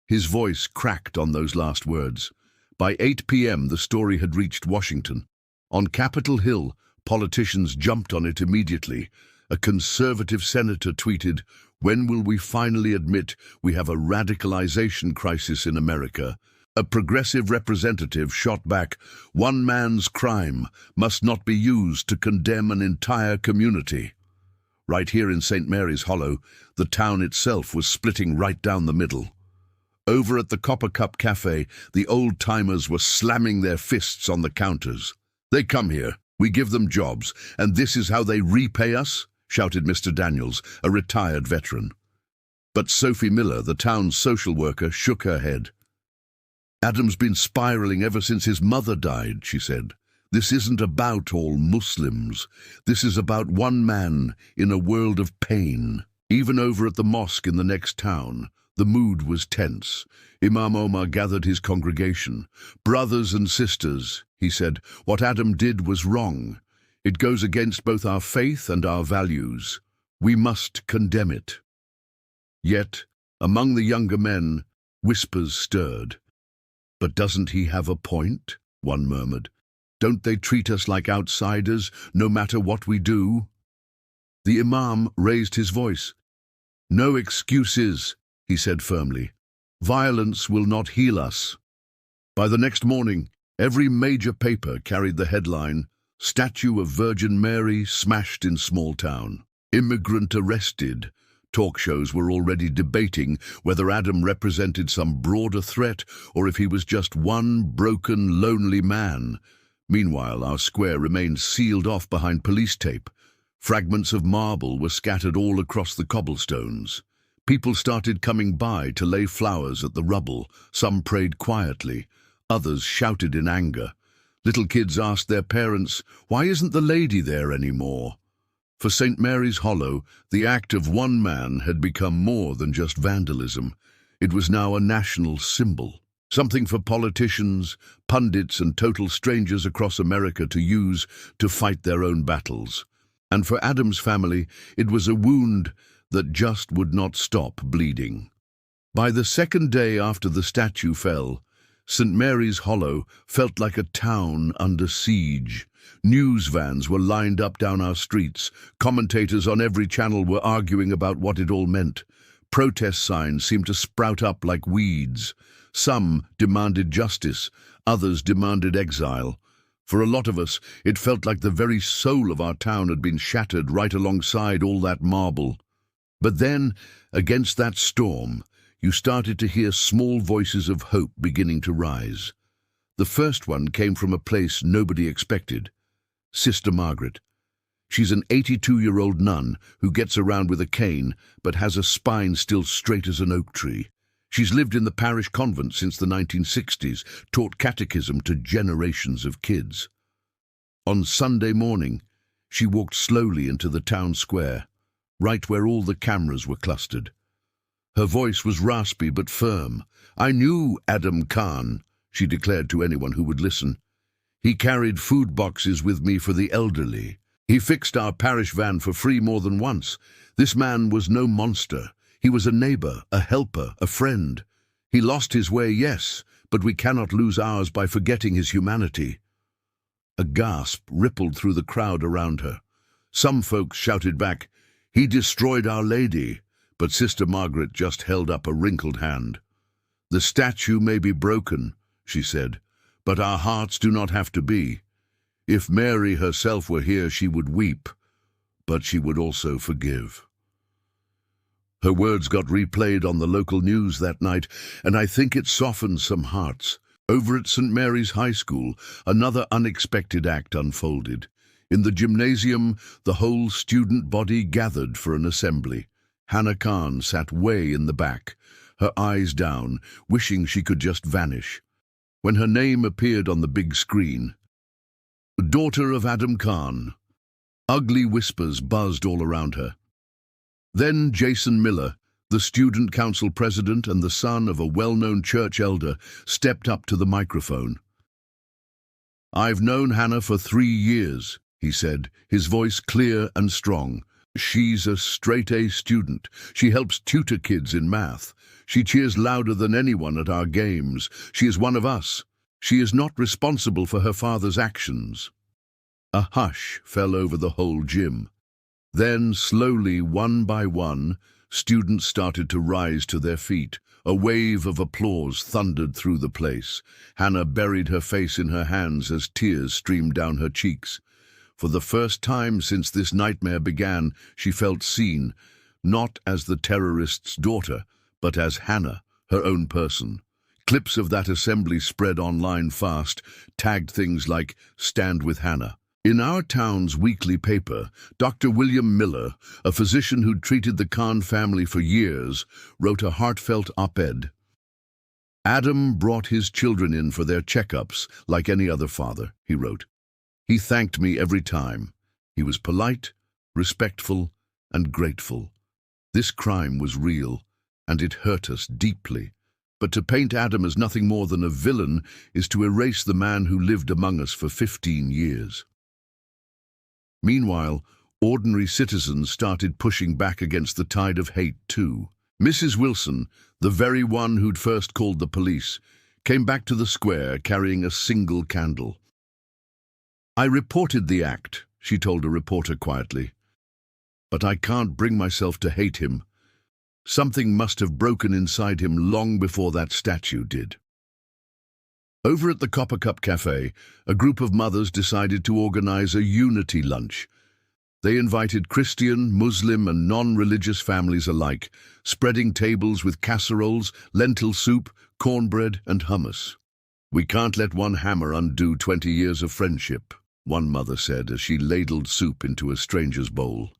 His voice cracked on those last words. By 8 p.m., the story had reached Washington. On Capitol Hill, politicians jumped on it immediately. A conservative senator tweeted, "When will we finally admit we have a radicalization crisis in America?" A progressive representative shot back, "One man's crime must not be used to condemn an entire community." Right here in St. Mary's Hollow, the town itself was splitting right down the middle. Over at the Copper Cup Cafe, the old-timers were slamming their fists on the counters. "They come here, we give them jobs, and this is how they repay us?" shouted Mr. Daniels, a retired veteran. But Sophie Miller, the town's social worker, shook her head. "Adam's been spiraling ever since his mother died," she said. "This isn't about all Muslims. This is about one man in a world of pain." Even over at the mosque in the next town, the mood was tense. Imam Omar gathered his congregation. "Brothers and sisters," he said, "what Adam did was wrong. It goes against both our faith and our values. We must condemn it." Yet, among the younger men, whispers stirred. "But doesn't he have a point?" one murmured. "Don't they treat us like outsiders, no matter what we do?" The Imam raised his voice. "No excuses," he said firmly. "Violence will not heal us." By the next morning, every major paper carried the headline, Statue of Virgin Mary smashed in small town. Immigrant arrested. Talk shows were already debating whether Adam represented some broader threat or if he was just one broken, lonely man. Meanwhile, our square remained sealed off behind police tape. Fragments of marble were scattered all across the cobblestones. People started coming by to lay flowers at the rubble. Some prayed quietly. Others shouted in anger. Little kids asked their parents, "Why isn't the lady there anymore?" For St. Mary's Hollow, the act of one man had become more than just vandalism. It was now a national symbol, something for politicians, pundits, and total strangers across America to use to fight their own battles. And for Adam's family, it was a wound that just would not stop bleeding. By the second day after the statue fell, St. Mary's Hollow felt like a town under siege. News vans were lined up down our streets. Commentators on every channel were arguing about what it all meant. Protest signs seemed to sprout up like weeds. Some demanded justice, others demanded exile. For a lot of us, it felt like the very soul of our town had been shattered right alongside all that marble. But then, against that storm, you started to hear small voices of hope beginning to rise. The first one came from a place nobody expected. Sister Margaret. She's an 82-year-old nun who gets around with a cane but has a spine still straight as an oak tree. She's lived in the parish convent since the 1960s, taught catechism to generations of kids. On Sunday morning, she walked slowly into the town square, right where all the cameras were clustered. Her voice was raspy but firm. "I knew Adam Khan," she declared to anyone who would listen. "He carried food boxes with me for the elderly. He fixed our parish van for free more than once. This man was no monster. He was a neighbor, a helper, a friend. He lost his way, yes, but we cannot lose ours by forgetting his humanity." A gasp rippled through the crowd around her. Some folks shouted back, "He destroyed Our Lady," but Sister Margaret just held up a wrinkled hand. "The statue may be broken," she said, "but our hearts do not have to be. If Mary herself were here, she would weep, but she would also forgive." Her words got replayed on the local news that night, and I think it softened some hearts. Over at St. Mary's High School, another unexpected act unfolded. In the gymnasium, the whole student body gathered for an assembly. Hannah Khan sat way in the back, her eyes down, wishing she could just vanish. When her name appeared on the big screen, "Daughter of Adam Khan," ugly whispers buzzed all around her. Then Jason Miller, the student council president and the son of a well-known church elder, stepped up to the microphone. "I've known Hannah for 3 years," he said, his voice clear and strong. "She's a straight-A student. She helps tutor kids in math. She cheers louder than anyone at our games. She is one of us. She is not responsible for her father's actions." A hush fell over the whole gym. Then, slowly, one by one, students started to rise to their feet. A wave of applause thundered through the place. Hannah buried her face in her hands as tears streamed down her cheeks. For the first time since this nightmare began, she felt seen, not as the terrorist's daughter, but as Hannah, her own person. Clips of that assembly spread online fast, tagged things like "Stand with Hannah." In our town's weekly paper, Dr. William Miller, a physician who'd treated the Khan family for years, wrote a heartfelt op-ed. "Adam brought his children in for their checkups like any other father," he wrote. "He thanked me every time. He was polite, respectful, and grateful. This crime was real, and it hurt us deeply. But to paint Adam as nothing more than a villain is to erase the man who lived among us for 15 years. Meanwhile, ordinary citizens started pushing back against the tide of hate too. Mrs. Wilson, the very one who'd first called the police, came back to the square carrying a single candle. "I reported the act," she told a reporter quietly. "But I can't bring myself to hate him. Something must have broken inside him long before that statue did." Over at the Copper Cup Cafe, a group of mothers decided to organize a unity lunch. They invited Christian, Muslim, and non-religious families alike, spreading tables with casseroles, lentil soup, cornbread, and hummus. "We can't let one hammer undo 20 years of friendship," one mother said as she ladled soup into a stranger's bowl.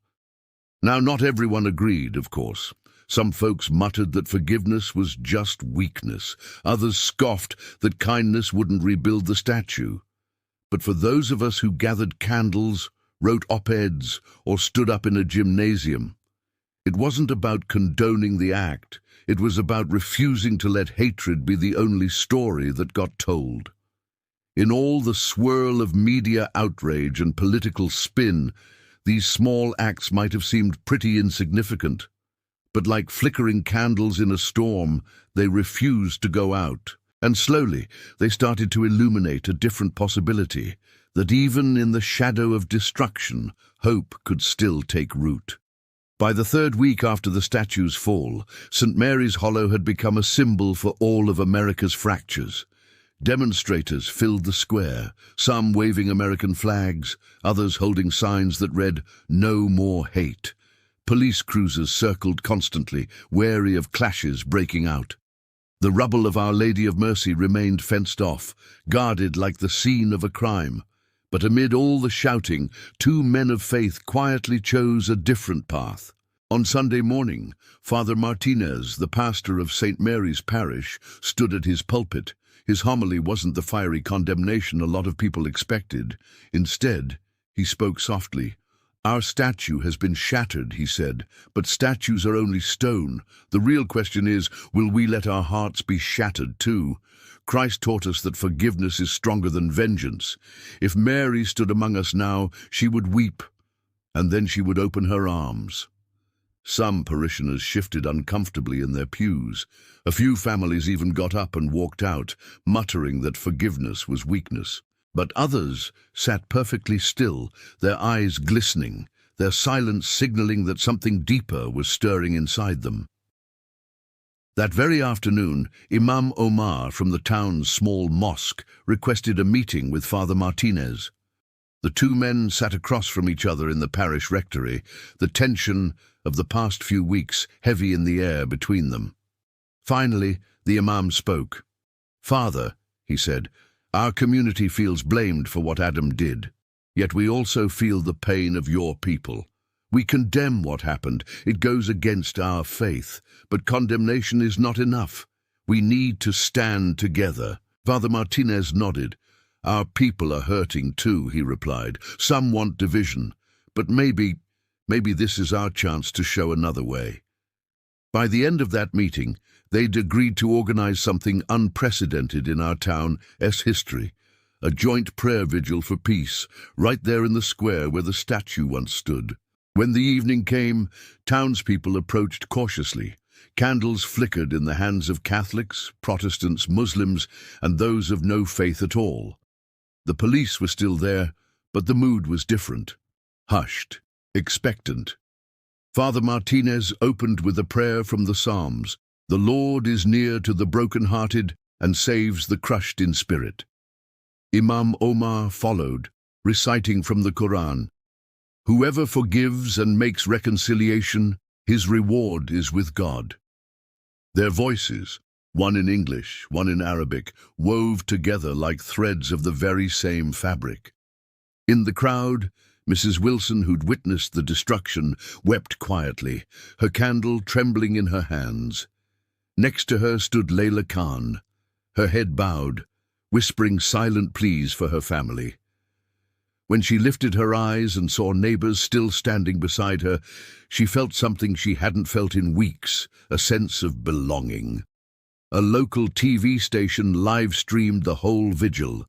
Now, not everyone agreed, of course. Some folks muttered that forgiveness was just weakness. Others scoffed that kindness wouldn't rebuild the statue. But for those of us who gathered candles, wrote op-eds, or stood up in a gymnasium, it wasn't about condoning the act. It was about refusing to let hatred be the only story that got told. In all the swirl of media outrage and political spin, these small acts might have seemed pretty insignificant. But like flickering candles in a storm, they refused to go out. And slowly, they started to illuminate a different possibility, that even in the shadow of destruction, hope could still take root. By the third week after the statue's fall, St. Mary's Hollow had become a symbol for all of America's fractures. Demonstrators filled the square, some waving American flags, others holding signs that read, "No more hate." Police cruisers circled constantly, wary of clashes breaking out. The rubble of Our Lady of Mercy remained fenced off, guarded like the scene of a crime. But amid all the shouting, two men of faith quietly chose a different path. On Sunday morning, Father Martinez, the pastor of St. Mary's Parish, stood at his pulpit. His homily wasn't the fiery condemnation a lot of people expected. Instead, he spoke softly. "Our statue has been shattered," he said, "but statues are only stone. The real question is, will we let our hearts be shattered too? Christ taught us that forgiveness is stronger than vengeance. If Mary stood among us now, she would weep, and then she would open her arms." Some parishioners shifted uncomfortably in their pews. A few families even got up and walked out, muttering that forgiveness was weakness. But others sat perfectly still, their eyes glistening, their silence signaling that something deeper was stirring inside them. That very afternoon, Imam Omar from the town's small mosque requested a meeting with Father Martinez. The two men sat across from each other in the parish rectory, the tension of the past few weeks heavy in the air between them. Finally, the Imam spoke. "Father," he said, "our community feels blamed for what Adam did, yet we also feel the pain of your people. We condemn what happened. It goes against our faith. But condemnation is not enough. We need to stand together." Father Martinez nodded. "Our people are hurting too," he replied. "Some want division, but maybe this is our chance to show another way." By the end of that meeting, they'd agreed to organize something unprecedented in our town's history, a joint prayer vigil for peace, right there in the square where the statue once stood. When the evening came, townspeople approached cautiously. Candles flickered in the hands of Catholics, Protestants, Muslims, and those of no faith at all. The police were still there, but the mood was different. Hushed, expectant. Father Martinez opened with a prayer from the Psalms. "The Lord is near to the broken-hearted and saves the crushed in spirit." Imam Omar followed, reciting from the Quran. "Whoever forgives and makes reconciliation, his reward is with God." Their voices, one in English, one in Arabic, wove together like threads of the very same fabric. In the crowd, Mrs. Wilson, who'd witnessed the destruction, wept quietly, her candle trembling in her hands. Next to her stood Layla Khan, her head bowed, whispering silent pleas for her family. When she lifted her eyes and saw neighbors still standing beside her, she felt something she hadn't felt in weeks, a sense of belonging. A local TV station live-streamed the whole vigil.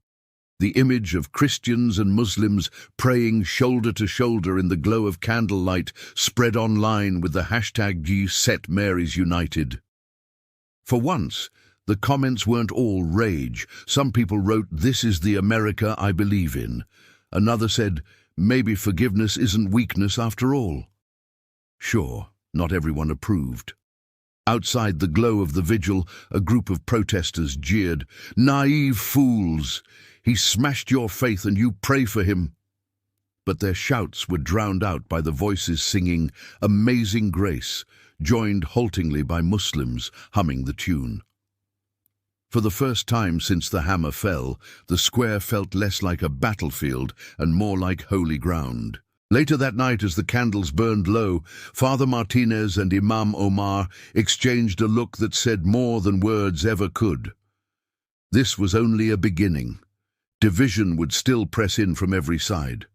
The image of Christians and Muslims praying shoulder to shoulder in the glow of candlelight spread online with the hashtag #SetMarysUnited. For once, the comments weren't all rage. Some people wrote, "This is the America I believe in." Another said, "Maybe forgiveness isn't weakness after all." Sure, not everyone approved. Outside the glow of the vigil, a group of protesters jeered, "Naive fools! He smashed your faith and you pray for him." But their shouts were drowned out by the voices singing "Amazing Grace," joined haltingly by Muslims humming the tune. For the first time since the hammer fell, the square felt less like a battlefield and more like holy ground. Later that night, as the candles burned low, Father Martinez and Imam Omar exchanged a look that said more than words ever could. This was only a beginning. Division would still press in from every side.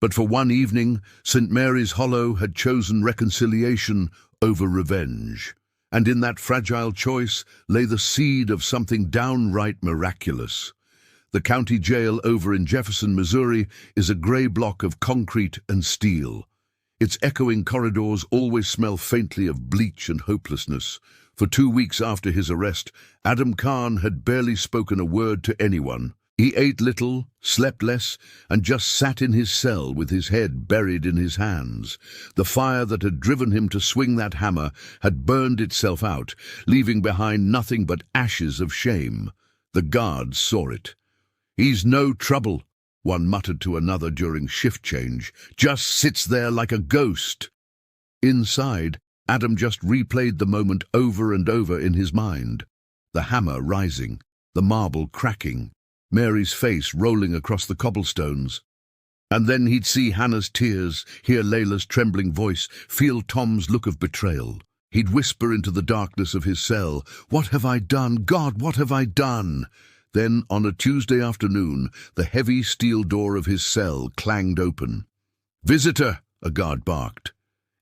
But for one evening, St. Mary's Hollow had chosen reconciliation over revenge. And in that fragile choice lay the seed of something downright miraculous. The county jail over in Jefferson, Missouri, is a grey block of concrete and steel. Its echoing corridors always smell faintly of bleach and hopelessness. For 2 weeks after his arrest, Adam Khan had barely spoken a word to anyone. He ate little, slept less, and just sat in his cell with his head buried in his hands. The fire that had driven him to swing that hammer had burned itself out, leaving behind nothing but ashes of shame. The guards saw it. "He's no trouble," one muttered to another during shift change. "Just sits there like a ghost." Inside, Adam just replayed the moment over and over in his mind. The hammer rising, the marble cracking, Mary's face rolling across the cobblestones. And then he'd see Hannah's tears, hear Layla's trembling voice, feel Tom's look of betrayal. He'd whisper into the darkness of his cell, "What have I done? God, what have I done?" Then, on a Tuesday afternoon, the heavy steel door of his cell clanged open. "Visitor!" a guard barked.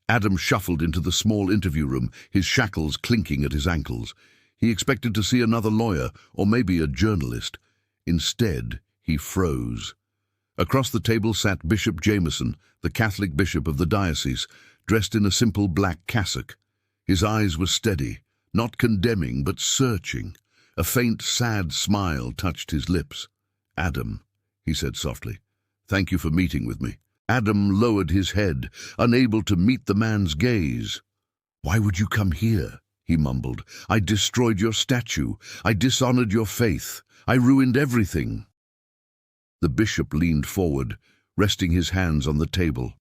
Adam shuffled into the small interview room, his shackles clinking at his ankles. He expected to see another lawyer, or maybe a journalist. Instead, he froze. Across the table sat Bishop Jameson, the Catholic bishop of the diocese, dressed in a simple black cassock. His eyes were steady, not condemning but searching. A faint, sad smile touched his lips. "Adam," he said softly, "thank you for meeting with me." Adam lowered his head, unable to meet the man's gaze. "Why would you come here?" he mumbled. "I destroyed your statue. I dishonored your faith. I ruined everything." The bishop leaned forward, resting his hands on the table.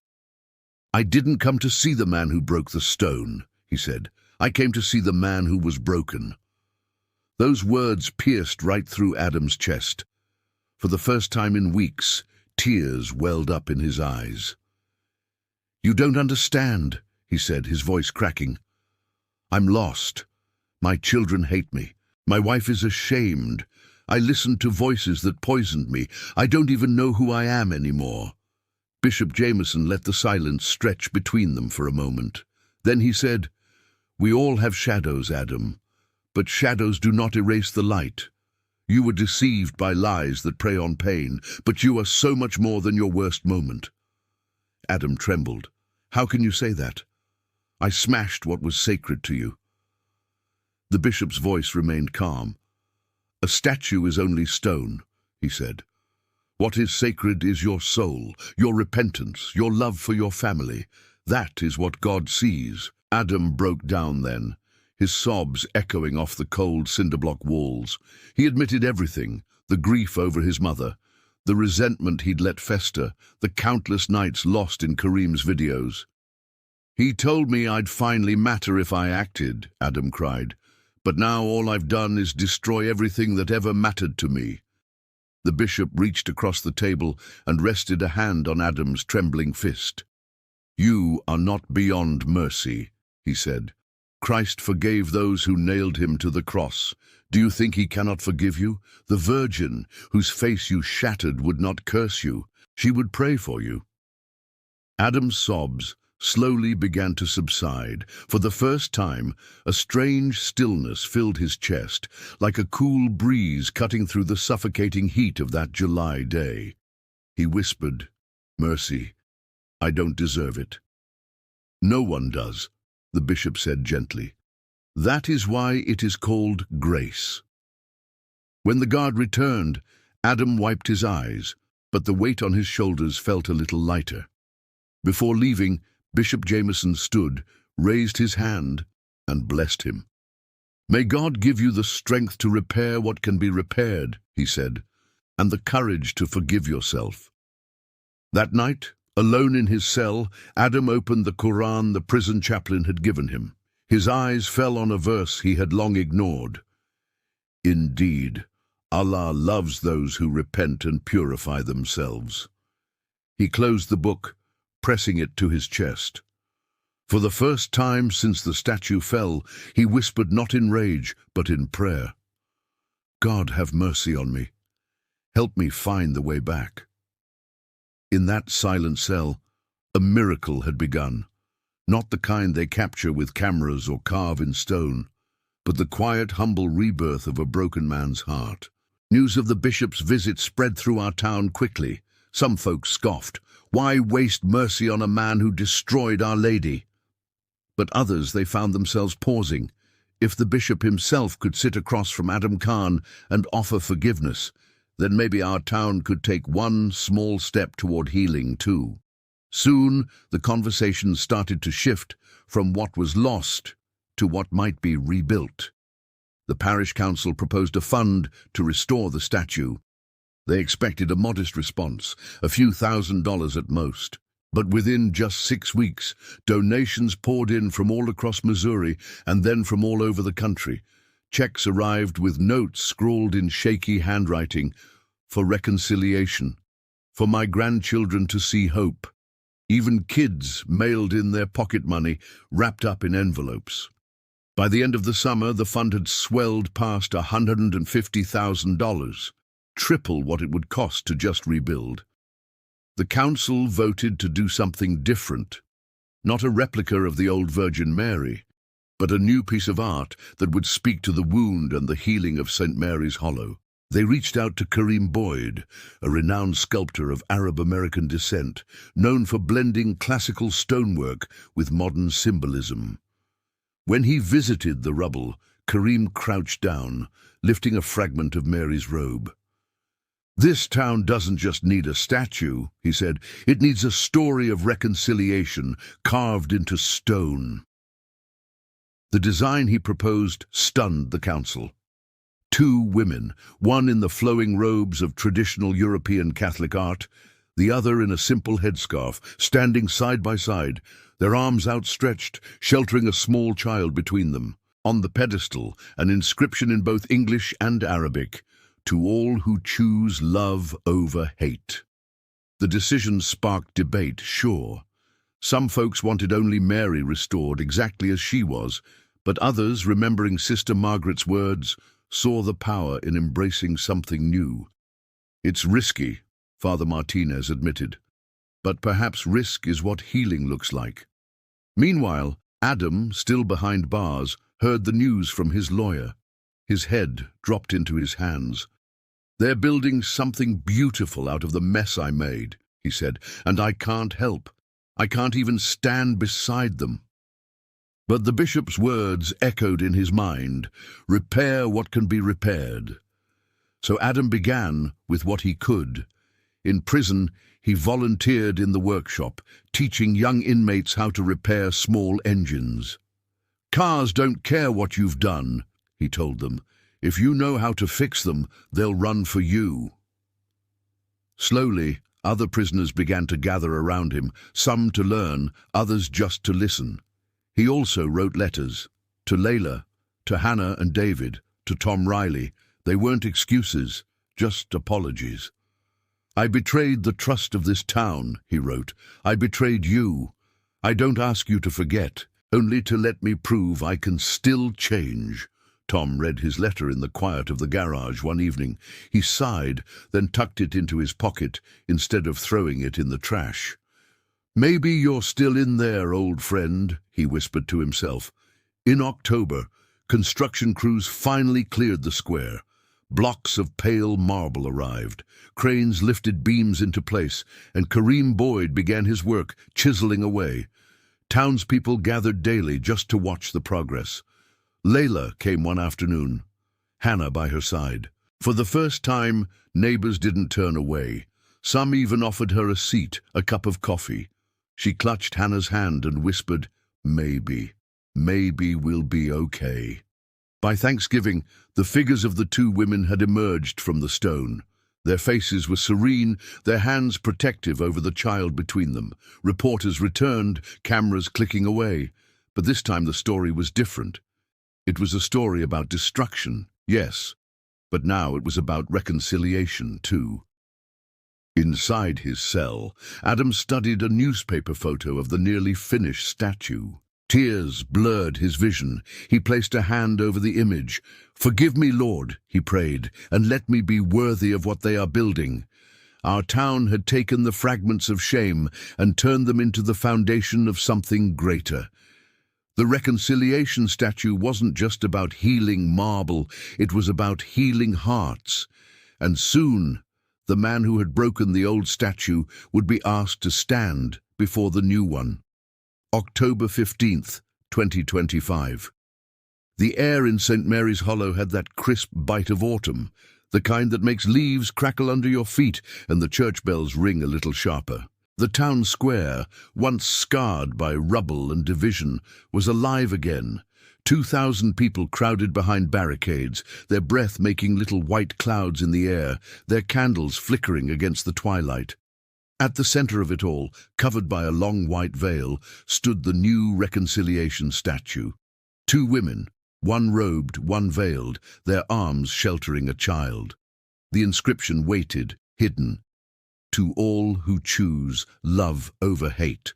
"I didn't come to see the man who broke the stone," he said. "I came to see the man who was broken." Those words pierced right through Adam's chest. For the first time in weeks, tears welled up in his eyes. "You don't understand," he said, his voice cracking. "I'm lost. My children hate me. My wife is ashamed. I listened to voices that poisoned me. I don't even know who I am anymore." Bishop Jameson let the silence stretch between them for a moment. Then he said, "We all have shadows, Adam. But shadows do not erase the light. You were deceived by lies that prey on pain, but you are so much more than your worst moment." Adam trembled. "How can you say that? I smashed what was sacred to you." The bishop's voice remained calm. "A statue is only stone," he said. "What is sacred is your soul, your repentance, your love for your family. That is what God sees." Adam broke down then, his sobs echoing off the cold cinder-block walls. He admitted everything, the grief over his mother, the resentment he'd let fester, the countless nights lost in Kareem's videos. "He told me I'd finally matter if I acted," Adam cried. "But now all I've done is destroy everything that ever mattered to me." The bishop reached across the table and rested a hand on Adam's trembling fist. "You are not beyond mercy," he said. "Christ forgave those who nailed him to the cross. Do you think he cannot forgive you? The Virgin, whose face you shattered, would not curse you. She would pray for you." Adam's sobs slowly began to subside. For the first time, a strange stillness filled his chest, like a cool breeze cutting through the suffocating heat of that July day. He whispered, "Mercy, I don't deserve it." "No one does," the bishop said gently. "That is why it is called grace." When the guard returned, Adam wiped his eyes, but the weight on his shoulders felt a little lighter. Before leaving, Bishop Jameson stood, raised his hand, and blessed him. "May God give you the strength to repair what can be repaired," he said, "and the courage to forgive yourself." That night, alone in his cell, Adam opened the Quran the prison chaplain had given him. His eyes fell on a verse he had long ignored. "Indeed, Allah loves those who repent and purify themselves." He closed the book, pressing it to his chest. For the first time since the statue fell, he whispered not in rage, but in prayer. "God, have mercy on me. Help me find the way back." In that silent cell, a miracle had begun. Not the kind they capture with cameras or carve in stone, but the quiet, humble rebirth of a broken man's heart. News of the bishop's visit spread through our town quickly. Some folks scoffed. Why waste mercy on a man who destroyed Our Lady? But others, they found themselves pausing. If the bishop himself could sit across from Adam Khan and offer forgiveness, then maybe our town could take one small step toward healing too. Soon, the conversation started to shift from what was lost to what might be rebuilt. The parish council proposed a fund to restore the statue. They expected a modest response, a few $1,000s at most. But within just 6 weeks, donations poured in from all across Missouri and then from all over the country. Checks arrived with notes scrawled in shaky handwriting, "For reconciliation, for my grandchildren to see hope." Even kids mailed in their pocket money, wrapped up in envelopes. By the end of the summer, the fund had swelled past $150,000, triple what it would cost to just rebuild. The council voted to do something different. Not a replica of the old Virgin Mary, but a new piece of art that would speak to the wound and the healing of St. Mary's Hollow. They reached out to Kareem Boyd, a renowned sculptor of Arab-American descent, known for blending classical stonework with modern symbolism. When he visited the rubble, Kareem crouched down, lifting a fragment of Mary's robe. "This town doesn't just need a statue," he said. "It needs a story of reconciliation carved into stone." The design he proposed stunned the council. 2 women, one in the flowing robes of traditional European Catholic art, the other in a simple headscarf, standing side by side, their arms outstretched, sheltering a small child between them. On the pedestal, an inscription in both English and Arabic, "To all who choose love over hate." The decision sparked debate, sure. Some folks wanted only Mary restored exactly as she was, but others, remembering Sister Margaret's words, saw the power in embracing something new. "It's risky," Father Martinez admitted, "but perhaps risk is what healing looks like." Meanwhile, Adam, still behind bars, heard the news from his lawyer. His head dropped into his hands. "They're building something beautiful out of the mess I made," he said, "and I can't help. I can't even stand beside them." But the bishop's words echoed in his mind, "Repair what can be repaired." So Adam began with what he could. In prison, he volunteered in the workshop, teaching young inmates how to repair small engines. "Cars don't care what you've done," he told them. "If you know how to fix them, they'll run for you." Slowly, other prisoners began to gather around him, some to learn, others just to listen. He also wrote letters to Layla, to Hannah and David, to Tom Riley. They weren't excuses, just apologies. "I betrayed the trust of this town," he wrote. "I betrayed you. I don't ask you to forget, only to let me prove I can still change." Tom read his letter in the quiet of the garage one evening. He sighed, then tucked it into his pocket instead of throwing it in the trash. "Maybe you're still in there, old friend," he whispered to himself. In October, construction crews finally cleared the square. Blocks of pale marble arrived. Cranes lifted beams into place, and Kareem Boyd began his work, chiseling away. Townspeople gathered daily just to watch the progress. Layla came one afternoon, Hannah by her side. For the first time, neighbors didn't turn away. Some even offered her a seat, a cup of coffee. She clutched Hannah's hand and whispered, "Maybe." maybe we'll be okay. By Thanksgiving, the figures of the two women had emerged from the stone. Their faces were serene, their hands protective over the child between them. Reporters returned, cameras clicking away. But this time the story was different. It was a story about destruction, yes, but now it was about reconciliation, too. Inside his cell, Adam studied a newspaper photo of the nearly finished statue. Tears blurred his vision. He placed a hand over the image. "Forgive me, Lord," he prayed, "and let me be worthy of what they are building." Our town had taken the fragments of shame and turned them into the foundation of something greater. The reconciliation statue wasn't just about healing marble, it was about healing hearts. And soon, the man who had broken the old statue would be asked to stand before the new one. October 15th, 2025. The air in St. Mary's Hollow had that crisp bite of autumn, the kind that makes leaves crackle under your feet and the church bells ring a little sharper. The town square, once scarred by rubble and division, was alive again. 2,000 people crowded behind barricades, their breath making little white clouds in the air, their candles flickering against the twilight. At the center of it all, covered by a long white veil, stood the new reconciliation statue. Two women, one robed, one veiled, their arms sheltering a child. The inscription waited, hidden. "To all who choose love over hate."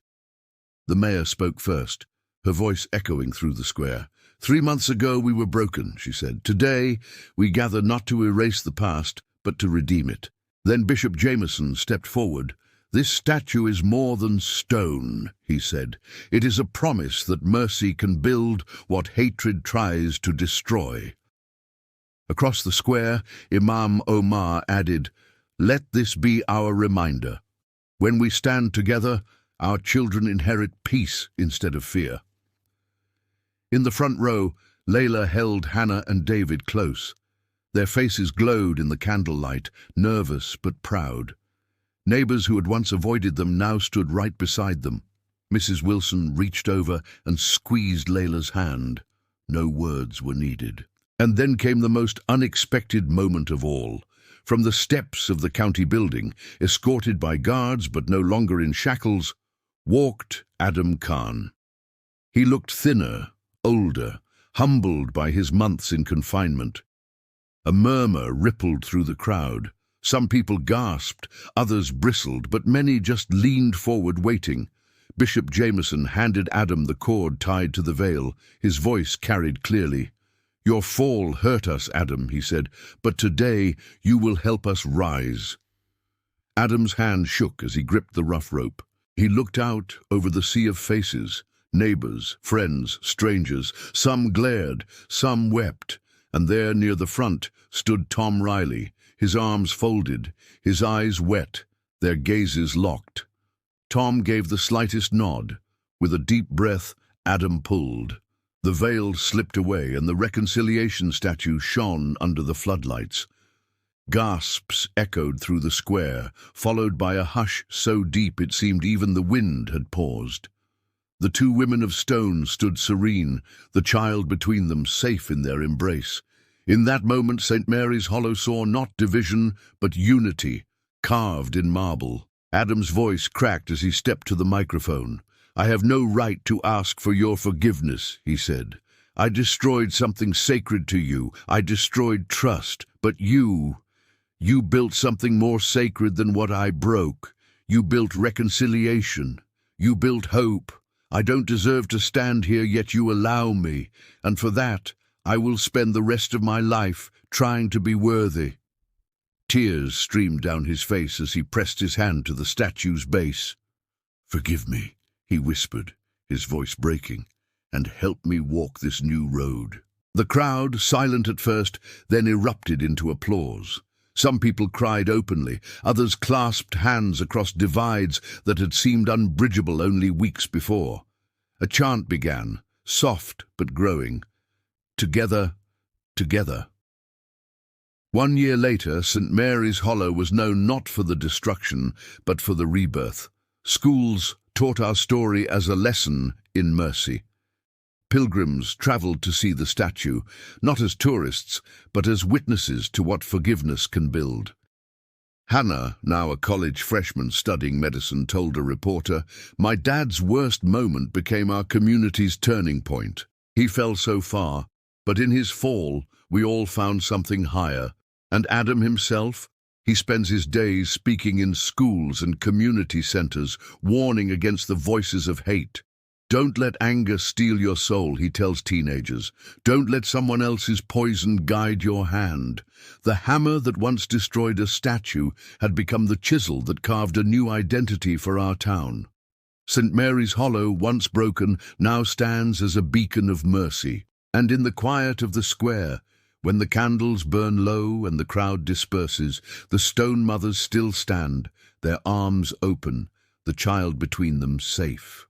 The mayor spoke first, her voice echoing through the square. "3 months ago we were broken," she said. "Today we gather not to erase the past, but to redeem it." Then Bishop Jameson stepped forward. "This statue is more than stone," he said. "It is a promise that mercy can build what hatred tries to destroy." Across the square, Imam Omar added, "Let this be our reminder. When we stand together, our children inherit peace instead of fear." In the front row, Layla held Hannah and David close. Their faces glowed in the candlelight, nervous but proud. Neighbors who had once avoided them now stood right beside them. Mrs. Wilson reached over and squeezed Layla's hand. No words were needed. And then came the most unexpected moment of all. From the steps of the county building, escorted by guards but no longer in shackles, walked Adam Khan. He looked thinner, older, humbled by his months in confinement. A murmur rippled through the crowd. Some people gasped, others bristled, but many just leaned forward waiting. Bishop Jameson handed Adam the cord tied to the veil. His voice carried clearly. "Your fall hurt us, Adam," he said, "but today you will help us rise." Adam's hand shook as he gripped the rough rope. He looked out over the sea of faces, neighbors, friends, strangers. Some glared, some wept, and there near the front stood Tom Riley, his arms folded, his eyes wet, their gazes locked. Tom gave the slightest nod. With a deep breath, Adam pulled. The veil slipped away and the reconciliation statue shone under the floodlights. Gasps echoed through the square, followed by a hush so deep it seemed even the wind had paused. The two women of stone stood serene, the child between them safe in their embrace. In that moment, St. Mary's Hollow saw not division, but unity, carved in marble. Adam's voice cracked as he stepped to the microphone. "I have no right to ask for your forgiveness," he said. "I destroyed something sacred to you. I destroyed trust. But you built something more sacred than what I broke. You built reconciliation. You built hope. I don't deserve to stand here, yet you allow me. And for that, I will spend the rest of my life trying to be worthy." Tears streamed down his face as he pressed his hand to the statue's base. "Forgive me," he whispered, his voice breaking, "and help me walk this new road." The crowd, silent at first, then erupted into applause. Some people cried openly, others clasped hands across divides that had seemed unbridgeable only weeks before. A chant began, soft but growing. "Together, together." 1 year later, St. Mary's Hollow was known not for the destruction, but for the rebirth. Schools taught our story as a lesson in mercy. Pilgrims traveled to see the statue, not as tourists, but as witnesses to what forgiveness can build. Hannah, now a college freshman studying medicine, told a reporter, "My dad's worst moment became our community's turning point. He fell so far, but in his fall, we all found something higher. And Adam himself? He spends his days speaking in schools and community centers, warning against the voices of hate. Don't let anger steal your soul," he tells teenagers. "Don't let someone else's poison guide your hand." The hammer that once destroyed a statue had become the chisel that carved a new identity for our town. St. Mary's Hollow, once broken, now stands as a beacon of mercy. And in the quiet of the square, when the candles burn low and the crowd disperses, the stone mothers still stand, their arms open, the child between them safe.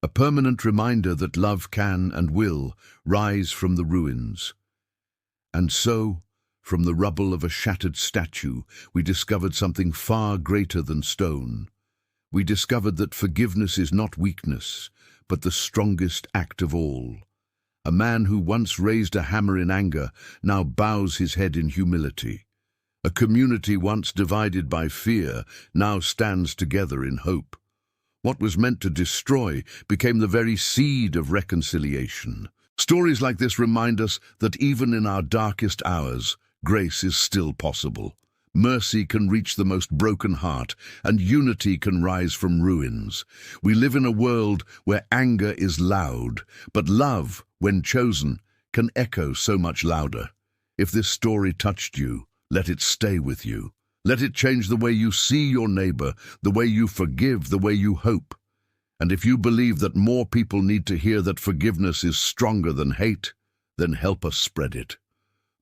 A permanent reminder that love can and will rise from the ruins. And so, from the rubble of a shattered statue, we discovered something far greater than stone. We discovered that forgiveness is not weakness, but the strongest act of all. A man who once raised a hammer in anger now bows his head in humility. A community once divided by fear now stands together in hope. What was meant to destroy became the very seed of reconciliation. Stories like this remind us that even in our darkest hours, grace is still possible. Mercy can reach the most broken heart, and unity can rise from ruins. We live in a world where anger is loud, but love, when chosen, can echo so much louder. If this story touched you, let it stay with you. Let it change the way you see your neighbor, the way you forgive, the way you hope. And if you believe that more people need to hear that forgiveness is stronger than hate, then help us spread it.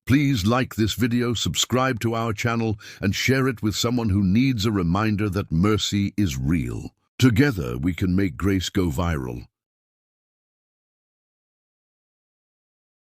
Please like this video, subscribe to our channel, and share it with someone who needs a reminder that mercy is real. Together we can make grace go viral.